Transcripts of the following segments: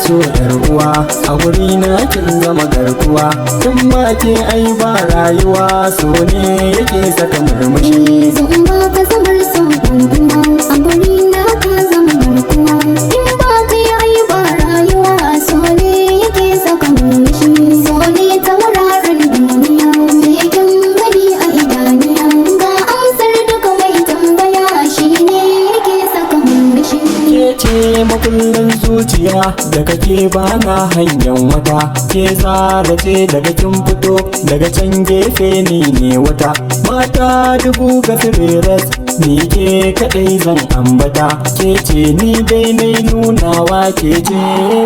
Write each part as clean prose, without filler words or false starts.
so yar uwa, a guri na kin zama garkuwa. In ba ke ai ba rayuwa, so ne yake saka murmushi. Zan ba ka zamar so ɗan'uwa, a guri na ka zama garkuwa. In ba ka ai ba rayuwa, so ne yake saka murmushi. So ne tauraran duniya, mekyan gani a idaniya. Ga amsar duka mai tambaya, shi ne yake saka murmushi. Ke ce makullin zuciya da kake bana hanyar wata. Ke zara ce daga kin fito daga can gefe ni ne wata. Mata dubu ga sireras ni ke kadai zan ambata. Ke ce ni dai nai nunawa, ke ce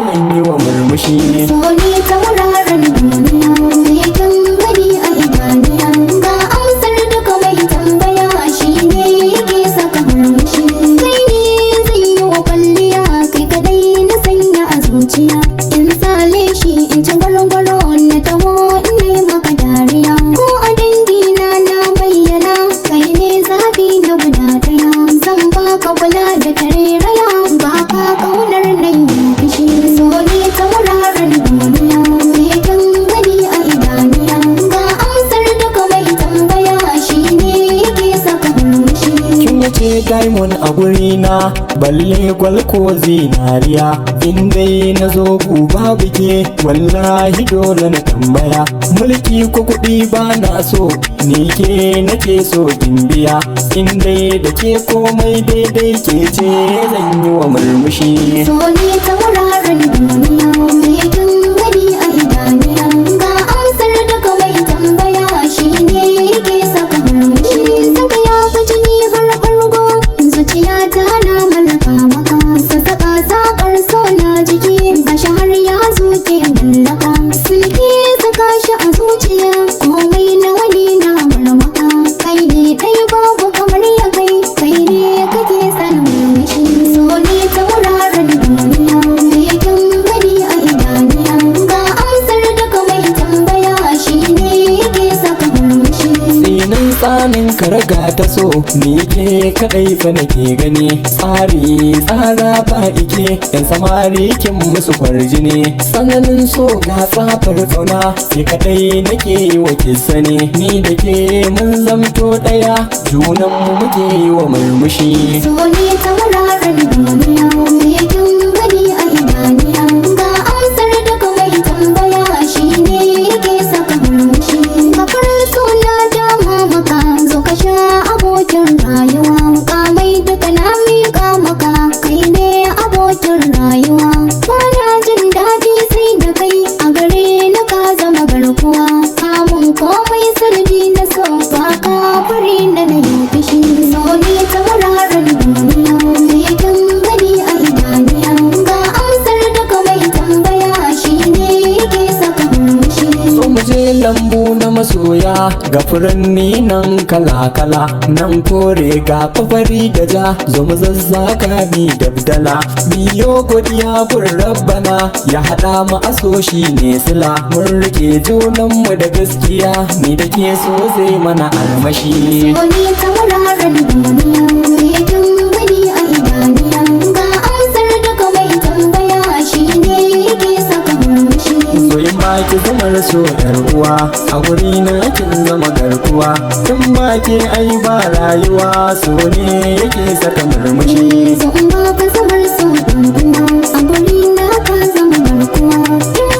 zan yi wa murmushi. So ne tauraran duniya, mekyan gani a idaniya. Ga amsar duka mai tambaya, shi ne yake saka murmushi. Kai ne zan yi wa kwalliya, kai kadai na sanya a zuciya. In sale shi in ci gwalgwalo na taho in yi maka dariya. Ko a dangina na bayyana, kai ne zafi na guda daya. Zan baka kula da tarairaya, baka kaunar nan yin fushi. So ne tauraran duniya, mekyan gani a idaniya. Ga amsar duka mai tambaya, shi ne yake saka murmushi. Kin wuce diamond a gurina, balle gwal ko zinariya. In dai na zo ku babu ke, wallahi dole na tambaya. Mulki ko kuɗi ba na so, ni ke nake so kin biya. In dai da ke komai daidai, ke ce zan yi wa murmushi. So ne tauraran duniya, mekyan gani a idaniya. Ga amsar duka mai tambaya, shi ne yake saka murmushi. Saka ya fi jini har ɓargo, zuciya ta na mallaka maka. Sassaƙa saƙar so na jiki, gashi har ya zuke mallaka. Sulke saka shi a zuciya, komai na wani na marmaka. Kai ne ɗai babu kamar ya kai, kai ne kake sanin murmushi. So ne tauraran duniya, mekyan gani a idaniya. Ga amsar duka mai tambaya, shi ne yake saka murmushi. Tsinin tsanin karaga ta so, ni ke kadai fa nake gani. Tsari tsara ba ike, yan samari kin musu kwarjini. Tsananin so ga tsafar tsauna, ke kadai nake yi wa sani. Ni da ke mun zamto daya, junan mu muke yi wa murmushi. So ne tauraran duniya, mekyan gani a idaniya. Ga amsar duka mai tambaya, shi ne yake saka murmushi. Kafar suna dama maka, zo ka sha abokin rayuwa. Kamai duka na miƙa maka, kai ne abokin rayuwa. Bana jin daɗi sai da kai, a gare na ka zama garkuwa. Kamun komai sardi na so, ba ka bari na na yi fushi. So ne tauraran duniya, mekyan gani a idaniya. Ga amsar duka mai tambaya, shi ne yake saka murmushi. So mu je lambu na masoya, ga furanni nan kala-kala. Nan kore ga fafari da ja, zo mu zazzaka mi dabdala. Biyo godiya gun rabbana, ya haɗa mu aso shi ne sila. Mun rike junanmu da gaskiya, ni da ke so zai mana armashi. So ne tauraran duniya, mekyan gani a idaniya. Ga amsar duka mai tambaya, shi ne yake saka murmushi. Soyin baki zamar so yar uwa, a guri na kin zama garkuwa. In ba ke ai ba rayuwa, so ne yake saka murmushi. Zan ba ka zamar so ɗan'uwa, a guri na ka zama garkuwa. In